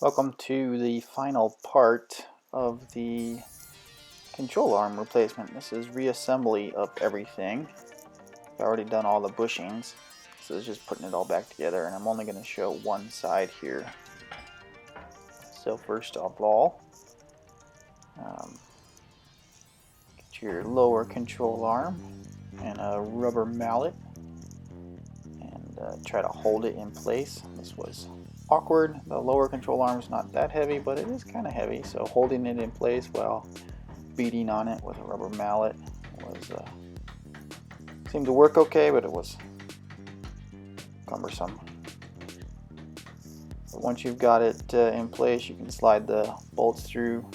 Welcome to the final part of the control arm replacement. This is reassembly of everything. I've already done all the bushings, so it's just putting it all back together, and I'm only going to show one side here. So first of all, get your lower control arm and a rubber mallet and try to hold it in place. This was awkward. The lower control arm is not that heavy, but it is kind of heavy, so holding it in place while beating on it with a rubber mallet was seemed to work okay, but it was cumbersome. But once you've got it in place, you can slide the bolts through.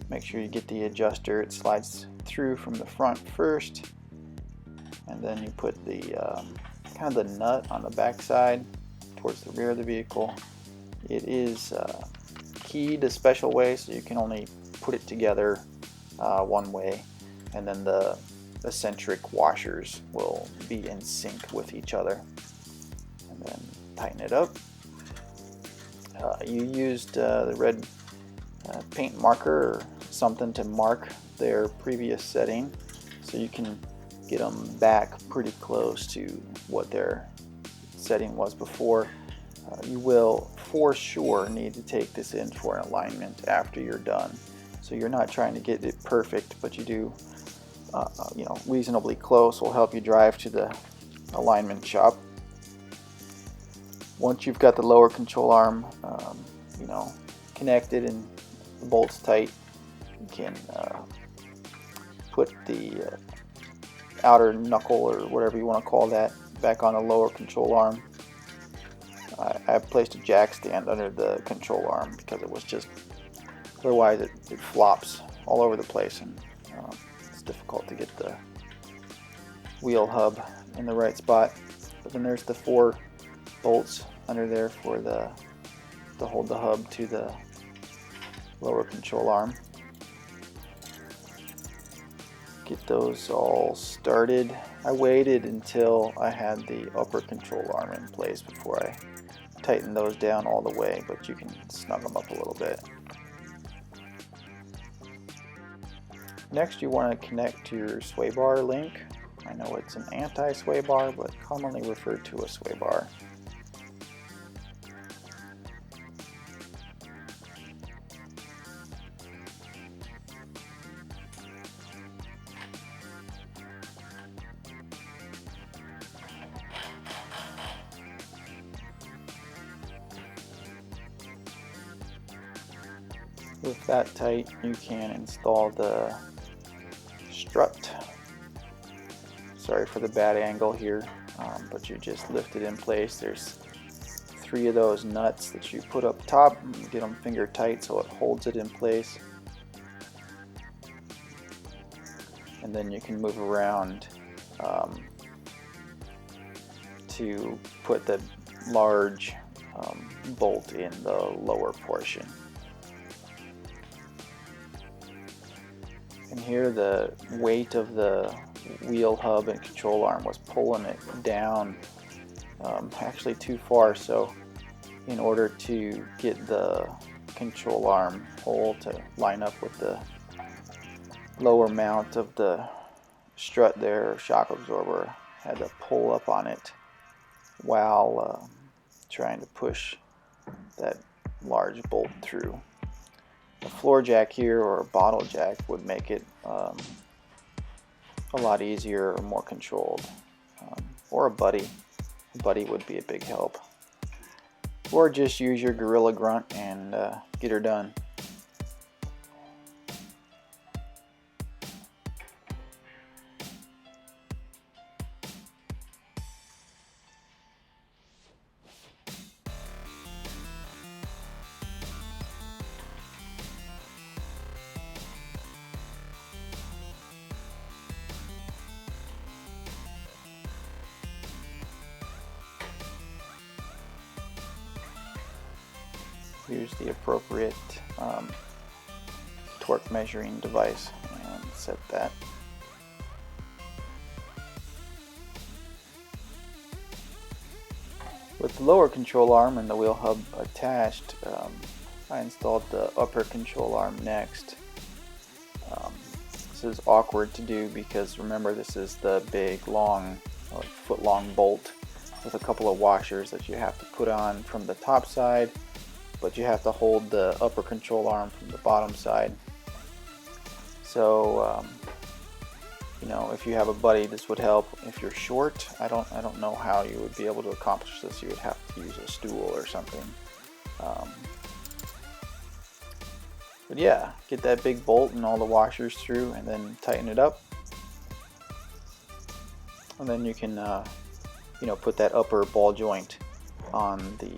Make sure you get the adjuster. It slides through from the front first, and then you put the kind of the nut on the back side towards the rear of the vehicle. It is keyed a special way, so you can only put it together one way, and then the eccentric washers will be in sync with each other. And then tighten it up. You used the red paint marker or something to mark their previous setting, so you can get them back pretty close to what their setting was before. You will for sure need to take this in for an alignment after you're done. So you're not trying to get it perfect, but you do, reasonably close will help you drive to the alignment shop. Once you've got the lower control arm, connected and the bolts tight, you can put the outer knuckle or whatever you want to call that back on the lower control arm. I placed a jack stand under the control arm because it was just, otherwise it flops all over the place, and it's difficult to get the wheel hub in the right spot. But then there's the 4 bolts under there for to hold the hub to the lower control arm. Get those all started. I waited until I had the upper control arm in place before I tighten those down all the way, but you can snug them up a little bit. Next, you want to connect to your sway bar link. I know it's an anti-sway bar, but commonly referred to as sway bar. With that tight, you can install the strut. Sorry for the bad angle here, but you just lift it in place. There's 3 of those nuts that you put up top, and get them finger tight so it holds it in place. And then you can move around to put the large bolt in the lower portion. And here the weight of the wheel hub and control arm was pulling it down actually too far, so in order to get the control arm hole to line up with the lower mount of the strut there, shock absorber, had to pull up on it while trying to push that large bolt through. A floor jack here or a bottle jack would make it a lot easier or more controlled, or a buddy would be a big help, or just use your gorilla grunt and get her done. Use the appropriate torque measuring device and set that. With the lower control arm and the wheel hub attached, I installed the upper control arm next. This is awkward to do because remember, this is the big long, like foot-long bolt with a couple of washers that you have to put on from the top side, but you have to hold the upper control arm from the bottom side. So you know, if you have a buddy, this would help. If you're short, I don't know how you would be able to accomplish this. You would have to use a stool or something. But yeah, get that big bolt and all the washers through, and then tighten it up. And then you can, you know, put that upper ball joint on the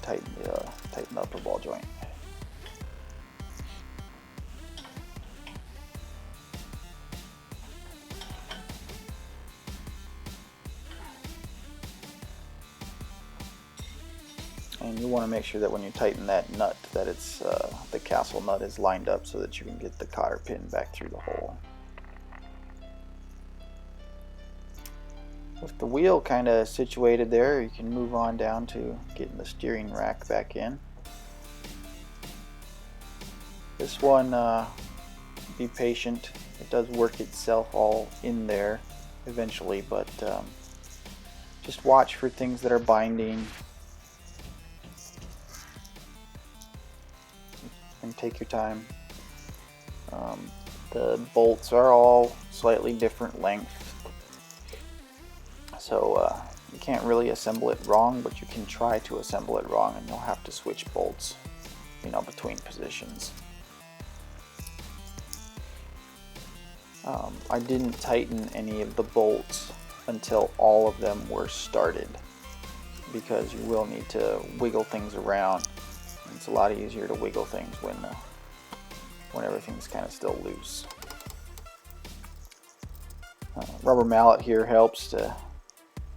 tighten the upper ball joint. And you want to make sure that when you tighten that nut, that it's the castle nut is lined up so that you can get the cotter pin back through the hole. With the wheel kind of situated there, you can move on down to getting the steering rack back in. This one, be patient. It does work itself all in there eventually, but just watch for things that are binding. And take your time. The bolts are all slightly different length, so you can't really assemble it wrong, but you can try to assemble it wrong, and you'll have to switch bolts, you know, between positions. I didn't tighten any of the bolts until all of them were started, because you will need to wiggle things around. It's a lot easier to wiggle things when everything's kind of still loose. Rubber mallet here helps to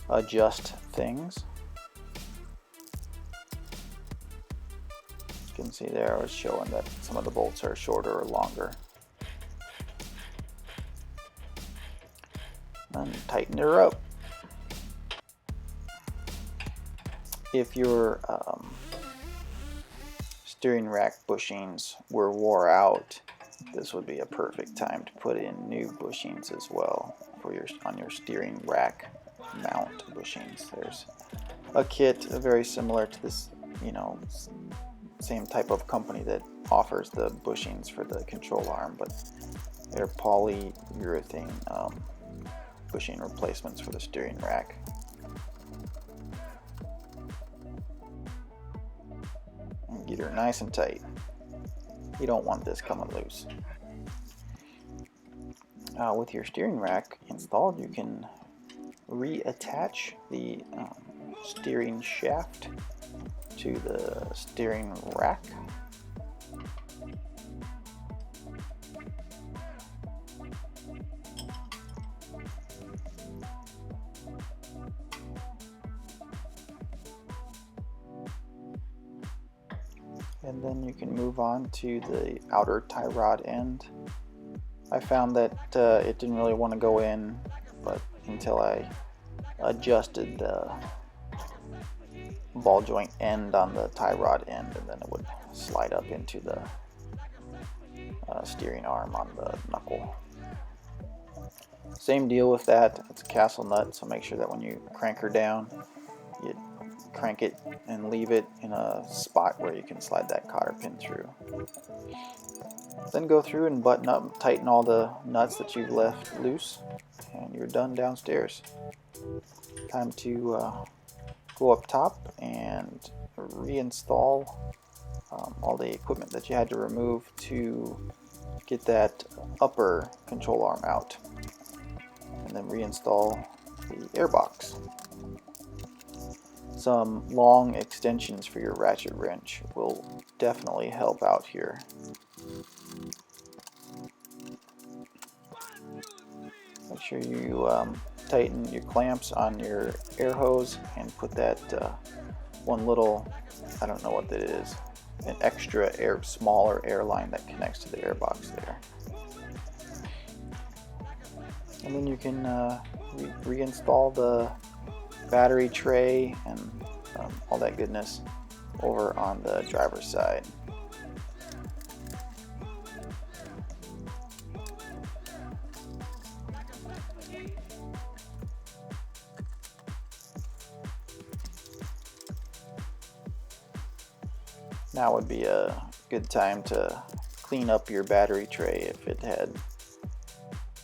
adjust things. You can see there I was showing that some of the bolts are shorter or longer. And tighten her up. If your steering rack bushings were wore out, this would be a perfect time to put in new bushings as well for on your steering rack mount bushings. There's a kit very similar to this, you know, same type of company that offers the bushings for the control arm, but they're polyurethane bushing replacements for the steering rack. Get her nice and tight. You don't want this coming loose. With your steering rack installed, you can reattach the steering shaft to the steering rack. And then you can move on to the outer tie rod end. I found that it didn't really want to go in, but until I adjusted the ball joint end on the tie rod end, and then it would slide up into the steering arm on the knuckle. Same deal with that. It's a castle nut, so make sure that when you crank her down, you crank it and leave it in a spot where you can slide that cotter pin through. Then go through and button up and tighten all the nuts that you've left loose, and you're done downstairs. Time to go up top and reinstall all the equipment that you had to remove to get that upper control arm out, and then reinstall the air box. Some long extensions for your ratchet wrench will definitely help out here. Make sure you tighten your clamps on your air hose and put that one little, I don't know what that is, an extra smaller air line that connects to the air box there. And then you can reinstall the battery tray and all that goodness over on the driver's side. Now would be a good time to clean up your battery tray if it had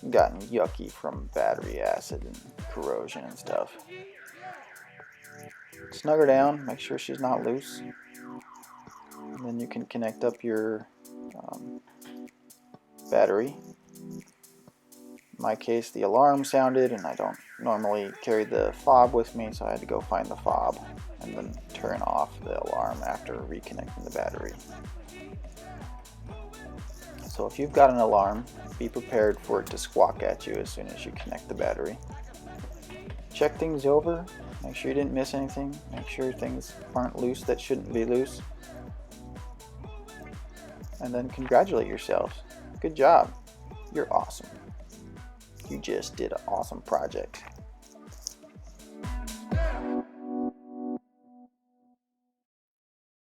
gotten yucky from battery acid and corrosion and stuff. Snug her down, make sure she's not loose, and then you can connect up your battery. In my case, the alarm sounded and I don't normally carry the fob with me, so I had to go find the fob and then turn off the alarm after reconnecting the battery. So if you've got an alarm, be prepared for it to squawk at you as soon as you connect the battery. Check things over, make sure you didn't miss anything, make sure things aren't loose that shouldn't be loose, and then congratulate yourselves. Good job. You're awesome. You just did an awesome project.